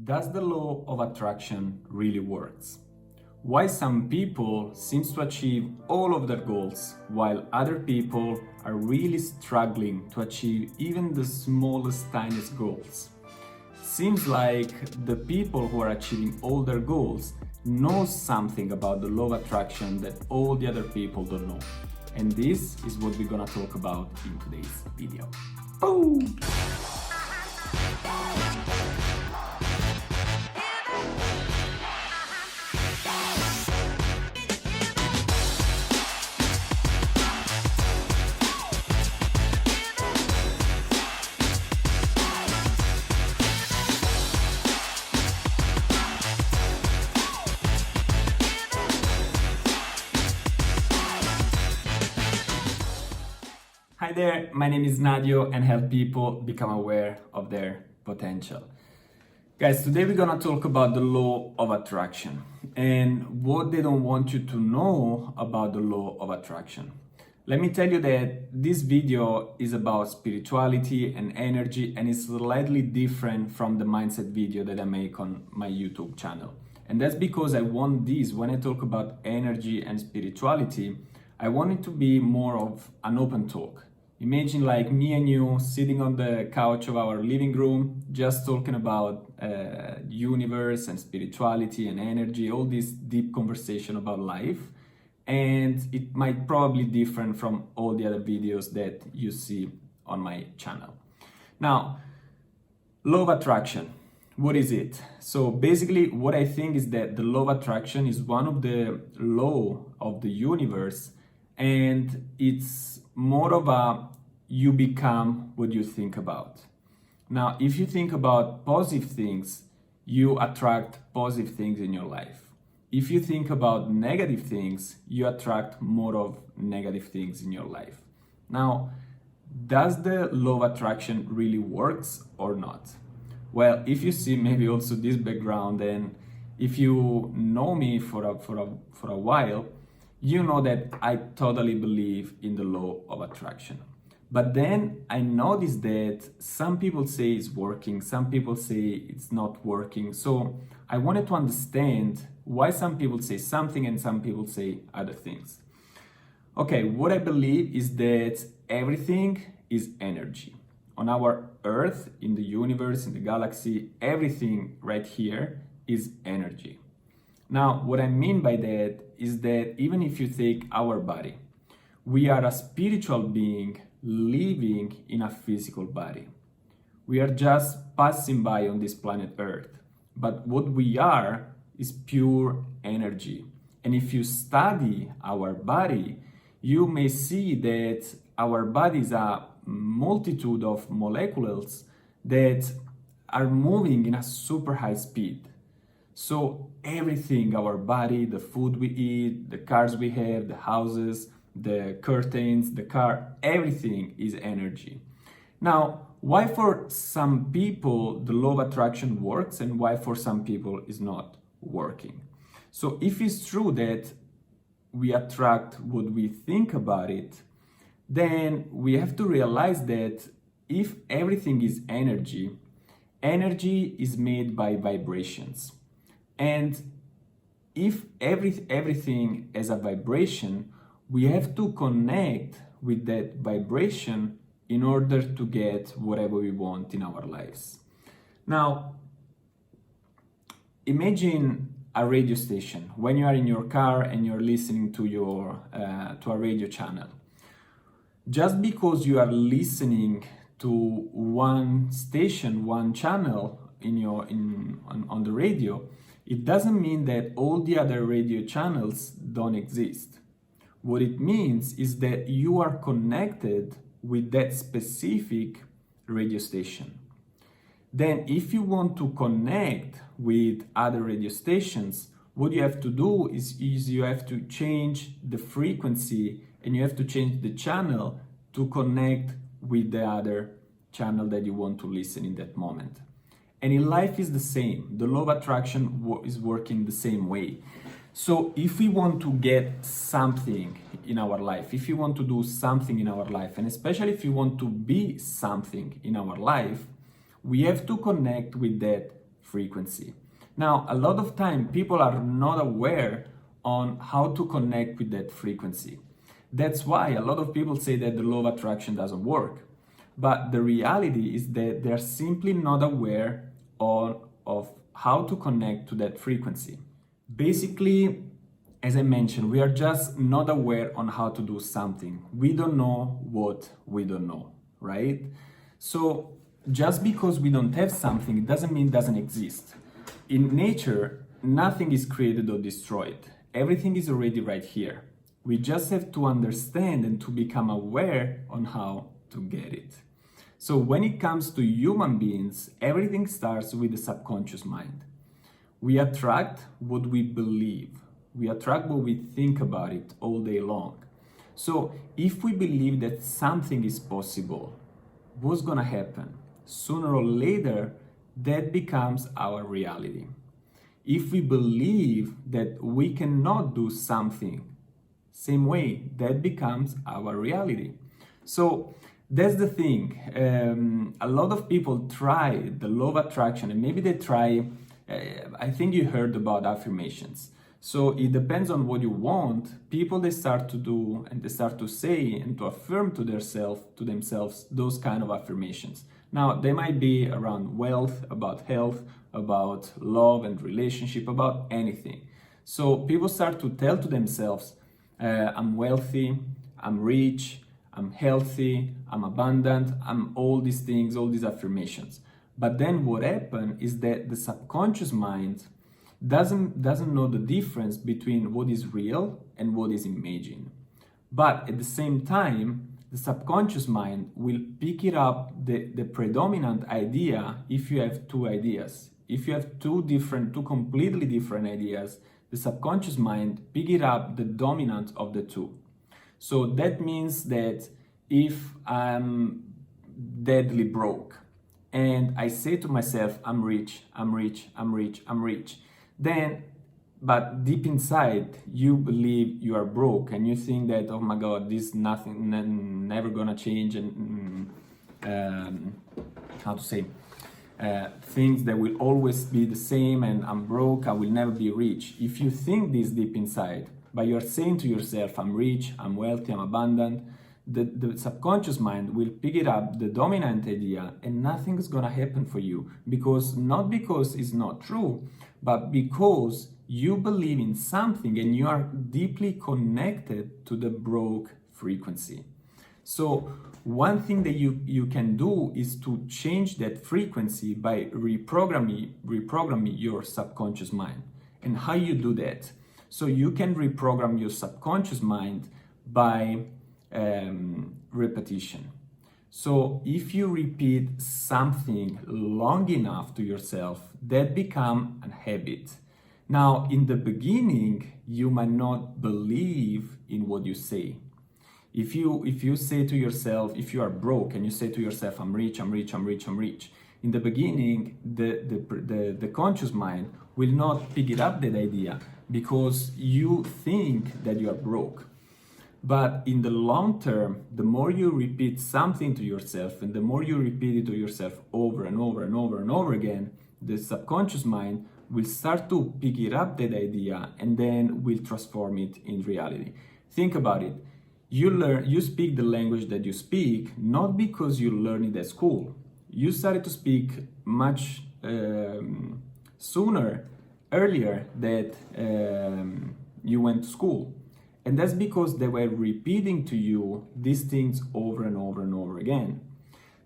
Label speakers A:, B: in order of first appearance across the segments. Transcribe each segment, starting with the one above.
A: Does the law of attraction really works? Why some people seem to achieve all of their goals while other people are really struggling to achieve even the smallest, tiniest goals? Seems like the people who are achieving all their goals know something about the law of attraction that all the other people don't know. And this is what we're gonna talk about in today's video. Boom! Hi there, my name is Nadio and help people become aware of their potential. Guys, today we're gonna talk about the law of attraction and what they don't want you to know about the law of attraction. Let me tell you that this video is about spirituality and energy and it's slightly different from the mindset video that I make on my YouTube channel. And that's because I want this, when I talk about energy and spirituality, I want it to be more of an open talk. Imagine like me and you sitting on the couch of our living room, just talking about universe and spirituality and energy, all this deep conversation about life. And it might probably be different from all the other videos that you see on my channel. Now, law of attraction, what is it? So basically what I think is that the law of attraction is one of the law of the universe, and it's more of a you become what you think about. Now, if you think about positive things, you attract positive things in your life. If you think about negative things, you attract more of negative things in your life. Now, does the law of attraction really works or not? Well, if you see maybe also this background, and if you know me for a while, you know that I totally believe in the law of attraction. But then I noticed that some people say it's working, some people say it's not working. So I wanted to understand why some people say something and some people say other things. Okay, what I believe is that everything is energy. On our Earth, in the universe, in the galaxy, everything right here is energy. Now, what I mean by that is that even if you take our body, we are a spiritual being living in a physical body. We are just passing by on this planet Earth. But what we are is pure energy. And if you study our body, you may see that our body is a multitude of molecules that are moving in a super high speed. So everything, our body, the food we eat, the cars we have, the houses, the curtains, the car, everything is energy. Now, why for some people the law of attraction works and why for some people is not working? So if it's true that we attract what we think about it, then we have to realize that if everything is energy, energy is made by vibrations. And if everything has a vibration, we have to connect with that vibration in order to get whatever we want in our lives. Now, imagine a radio station when you are in your car and you're listening to to a radio channel. Just because you are listening to one station, one channel on the radio, it doesn't mean that all the other radio channels don't exist. What it means is that you are connected with that specific radio station. Then if you want to connect with other radio stations, what you have to do is you have to change the frequency and you have to change the channel to connect with the other channel that you want to listen in that moment. And in life is the same. The law of attraction is working the same way. So if we want to get something in our life, if you want to do something in our life, and especially if you want to be something in our life, we have to connect with that frequency. Now, a lot of time people are not aware on how to connect with that frequency. That's why a lot of people say that the law of attraction doesn't work. But the reality is that they're simply not aware of how to connect to that frequency. Basically, as I mentioned, we are just not aware on how to do something. We don't know what we don't know, right? So just because we don't have something, it doesn't mean it doesn't exist. In nature, nothing is created or destroyed. Everything is already right here. We just have to understand and to become aware on how to get it. So when it comes to human beings, everything starts with the subconscious mind. We attract what we believe. We attract what we think about it all day long. So if we believe that something is possible, what's gonna happen? Sooner or later, that becomes our reality. If we believe that we cannot do something, same way, that becomes our reality. So that's the thing. A lot of people try the law of attraction, and maybe they try, I think you heard about affirmations. So it depends on what you want. People, they start to do and they start to say and to affirm to themselves those kind of affirmations. Now, they might be around wealth, about health, about love and relationship, about anything. So people start to tell to themselves, I'm wealthy, I'm rich, I'm healthy, I'm abundant, I'm all these things, all these affirmations. But then what happens is that the subconscious mind doesn't know the difference between what is real and what is imagined. But at the same time, the subconscious mind will pick it up, the predominant idea, if you have two ideas. If you have two completely different ideas, the subconscious mind pick it up the dominant of the two. So that means that if I'm deadly broke and I say to myself, I'm rich, I'm rich, I'm rich, I'm rich, then, but deep inside, you believe you are broke and you think that, oh my God, this nothing, never gonna change, and things that will always be the same, and I'm broke, I will never be rich. If you think this deep inside, but you're saying to yourself, I'm rich, I'm wealthy, I'm abundant, the subconscious mind will pick it up, the dominant idea, and nothing is gonna happen for you. Not because it's not true, but because you believe in something and you are deeply connected to the broke frequency. So one thing that you can do is to change that frequency by reprogramming your subconscious mind. And how you do that? So you can reprogram your subconscious mind by repetition. So if you repeat something long enough to yourself, that becomes a habit. Now, in the beginning, you might not believe in what you say. If you say to yourself, if you are broke and you say to yourself, I'm rich, I'm rich, I'm rich, I'm rich, in the beginning, the conscious mind will not pick it up, that idea, because you think that you are broke. But in the long term, the more you repeat something to yourself and the more you repeat it to yourself over and over and over and over again, the subconscious mind will start to pick it up, that idea, and then will transform it in reality. Think about it. You speak the language that you speak, not because you learned it at school. You started to speak much earlier that you went to school. And that's because they were repeating to you these things over and over and over again.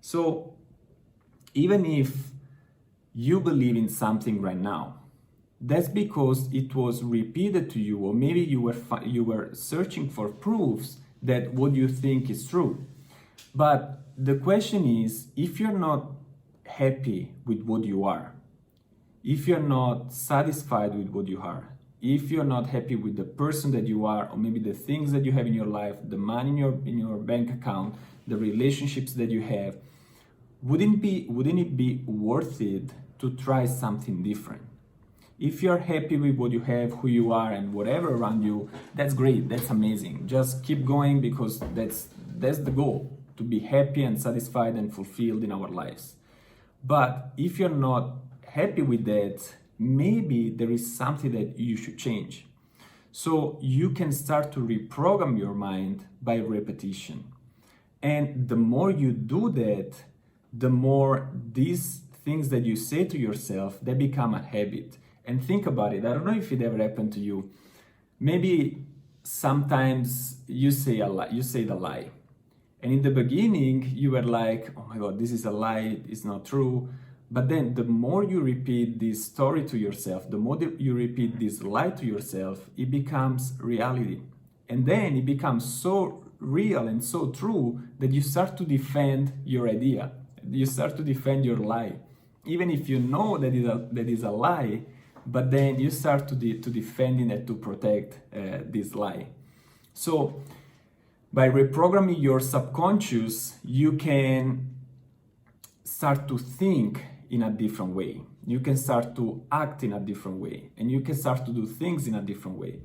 A: So even if you believe in something right now, that's because it was repeated to you, or maybe you were searching for proofs that what you think is true. But the question is, if you're not happy with what you are, if you're not satisfied with what you are, if you're not happy with the person that you are, or maybe the things that you have in your life, the money in your bank account, the relationships that you have, wouldn't it be worth it to try something different? If you're happy with what you have, who you are, and whatever around you, that's great, that's amazing. Just keep going, because that's the goal, to be happy and satisfied and fulfilled in our lives. But if you're not happy with that, maybe there is something that you should change. So you can start to reprogram your mind by repetition. And the more you do that, the more these things that you say to yourself, they become a habit. And think about it. I don't know if it ever happened to you. Maybe sometimes you say the lie. And in the beginning, you were like, oh my God, this is a lie, it's not true. But then the more you repeat this story to yourself, the more you repeat this lie to yourself, it becomes reality. And then it becomes so real and so true that you start to defend your idea. You start to defend your lie. Even if you know that is a lie, but then you start to defend it to protect this lie. So by reprogramming your subconscious, you can start to think in a different way. You can start to act in a different way, and you can start to do things in a different way.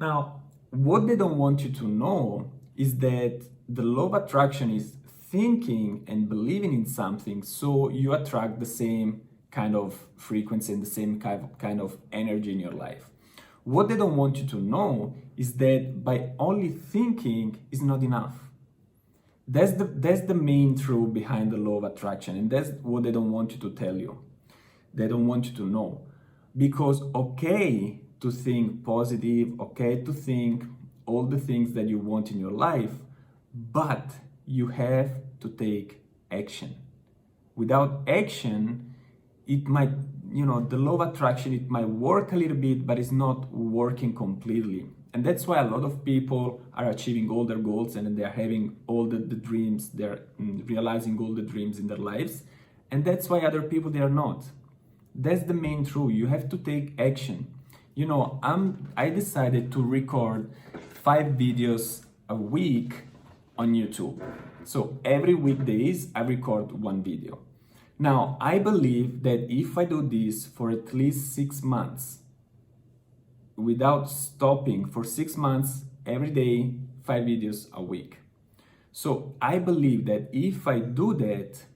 A: Now, what they don't want you to know is that the law of attraction is thinking and believing in something, so you attract the same kind of frequency and the same kind of energy in your life. What they don't want you to know is that by only thinking is not enough. That's the main truth behind the law of attraction, and that's what they don't want you to tell you. They don't want you to know. Because okay to think positive, okay to think all the things that you want in your life, but you have to take action. Without action, it might, the law of attraction, it might work a little bit, but it's not working completely. And that's why a lot of people are achieving all their goals and they're having all the dreams, they're realizing all the dreams in their lives. And that's why other people, they are not. That's the main truth. You have to take action. I decided to record 5 videos a week on YouTube. So every weekdays, I record 1 video. Now, I believe that if I do this for at least 6 months, without stopping for 6 months, every day, 5 videos a week. So I believe that if I do that,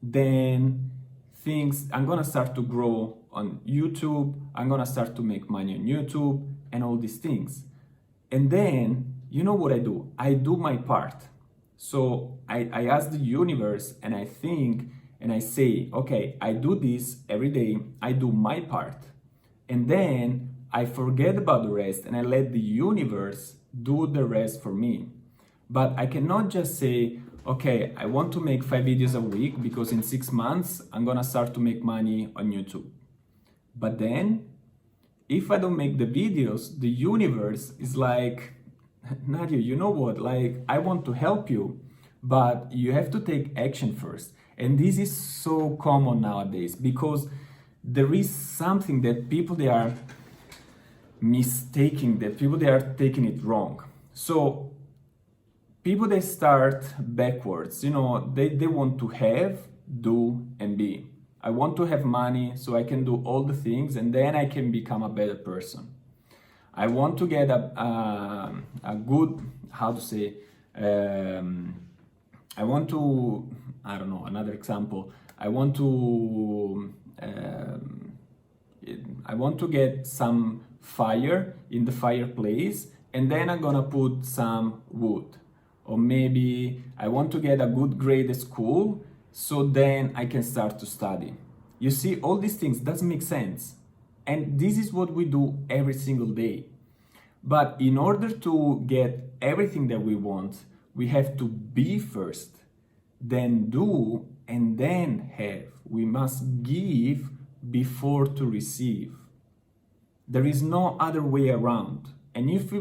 A: then I'm gonna start to grow on YouTube, I'm gonna start to make money on YouTube and all these things. And then, you know what I do? I do my part. So I ask the universe and I think and I say, okay, I do this every day, I do my part. And then I forget about the rest and I let the universe do the rest for me. But I cannot just say, okay, I want to make 5 videos a week because in 6 months, I'm gonna start to make money on YouTube. But then, if I don't make the videos, the universe is like, Nadia, you know what? I want to help you, but you have to take action first. And this is so common nowadays because there is something that people, they are mistaking, that people, they are taking it wrong. So people, they start backwards. They want to have, do, and be. I want to have money so I can do all the things and then I can become a better person. I want to get a good, another example. I want to get some fire in the fireplace and then I'm gonna put some wood. Or maybe I want to get a good grade at school so then I can start to study. You see, all these things doesn't make sense. And this is what we do every single day. But in order to get everything that we want, we have to be first, then do, and then have. We must give before to receive. There is no other way around. And if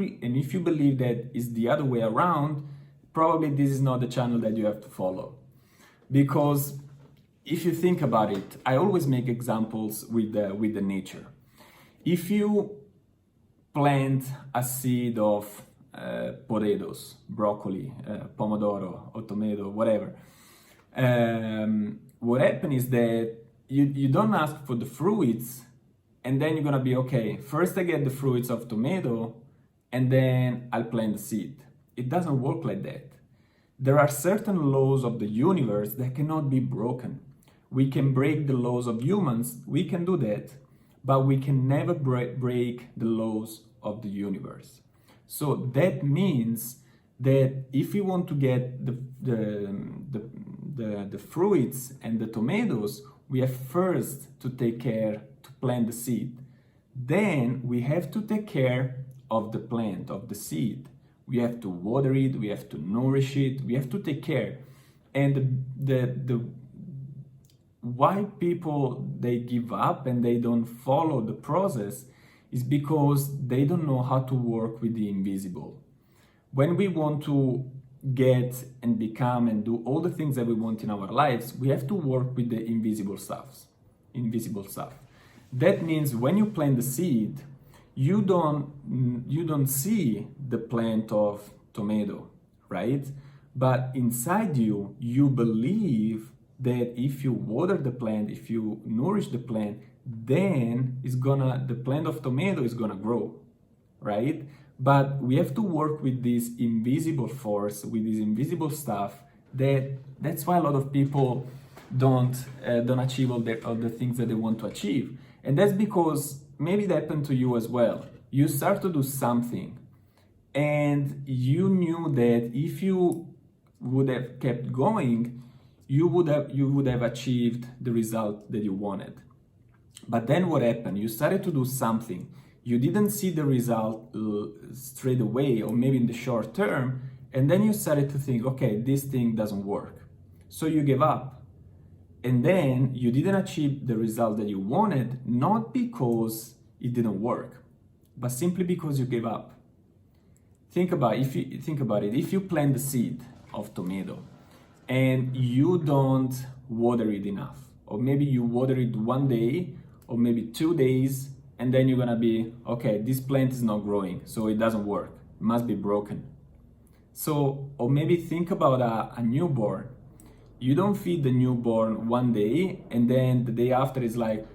A: you believe that is the other way around, probably this is not the channel that you have to follow. Because if you think about it, I always make examples with the nature. If you plant a seed of potatoes, broccoli, pomodoro, or tomato, whatever, what happens is that you don't ask for the fruits, and then you're gonna be, okay, first I get the fruits of tomato, and then I'll plant the seed. It doesn't work like that. There are certain laws of the universe that cannot be broken. We can break the laws of humans, we can do that, but we can never break the laws of the universe. So that means that if we want to get the fruits and the tomatoes, we have first to take care to plant the seed. Then we have to take care of the plant, of the seed. We have to water it, we have to nourish it, we have to take care. And the why people they give up and they don't follow the process is because they don't know how to work with the invisible. When we want to get and become and do all the things that we want in our lives, we have to work with the invisible stuff. That means when you plant the seed, you don't see the plant of tomato, right? But inside you, you believe that if you water the plant, if you nourish the plant, then the plant of tomato is gonna grow, right? But we have to work with this invisible force, with this invisible stuff. That's why a lot of people don't achieve all the things that they want to achieve. And that's because maybe it happened to you as well. You start to do something and you knew that if you would have kept going, you would have achieved the result that you wanted. But then what happened? You started to do something. You didn't see the result straight away, or maybe in the short term, and then you started to think, okay, this thing doesn't work. So you gave up. And then you didn't achieve the result that you wanted, not because it didn't work, but simply because you gave up. Think about it. If you plant the seed of tomato and you don't water it enough, or maybe you water it one day or maybe 2 days, and then you're gonna be, okay, this plant is not growing, so it doesn't work, it must be broken. So, or maybe think about a newborn. You don't feed the newborn one day and then the day after it's like,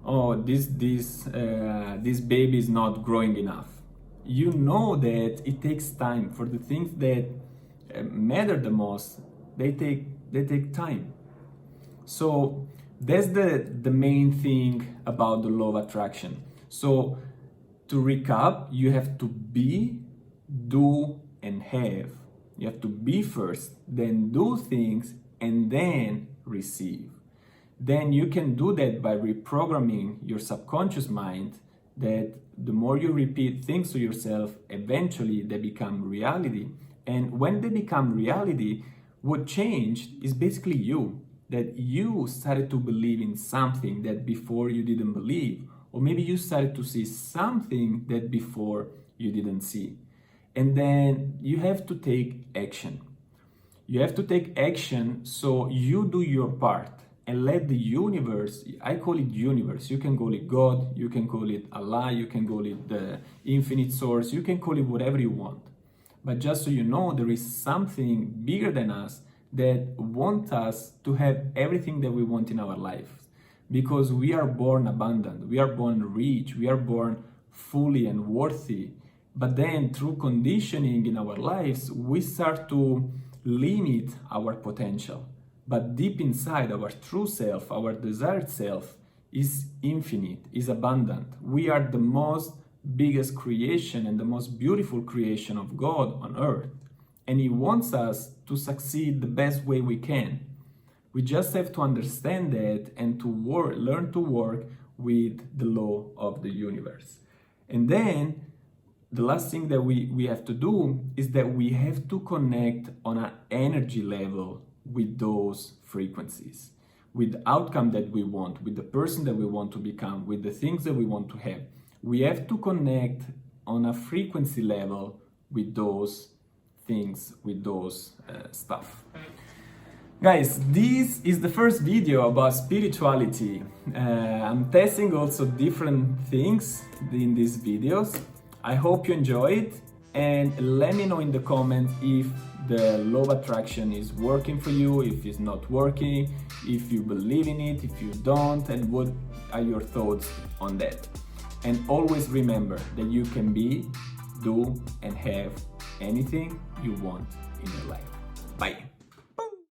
A: oh, this baby is not growing enough. You know that it takes time for the things that matter the most. They take time. So that's the main thing about the law of attraction. So to recap, you have to be, do, and have. You have to be first, then do things, and then receive. Then you can do that by reprogramming your subconscious mind, that the more you repeat things to yourself, eventually they become reality. And when they become reality, what changed is basically you, that you started to believe in something that before you didn't believe, or maybe you started to see something that before you didn't see. And then you have to take action. You have to take action, so you do your part and let the universe, I call it universe, you can call it God, you can call it Allah, you can call it the infinite source, you can call it whatever you want. But just so you know, there is something bigger than us that wants us to have everything that we want in our life. Because we are born abundant, we are born rich, we are born fully and worthy. But then through conditioning in our lives, we start to limit our potential. But deep inside, our true self, our desired self, is infinite, is abundant. We are the most biggest creation and the most beautiful creation of God on earth. And He wants us to succeed the best way we can. We just have to understand that and to learn to work with the law of the universe. And then the last thing that we have to do is that we have to connect on an energy level with those frequencies, with the outcome that we want, with the person that we want to become, with the things that we want to have. We have to connect on a frequency level with those things, with those stuff. Guys, this is the first video about spirituality. I'm testing also different things in these videos. I hope you enjoy it, and let me know in the comments if the law of attraction is working for you, if it's not working, if you believe in it, if you don't, and what are your thoughts on that. And always remember that you can be, do, and have anything you want in your life. Bye.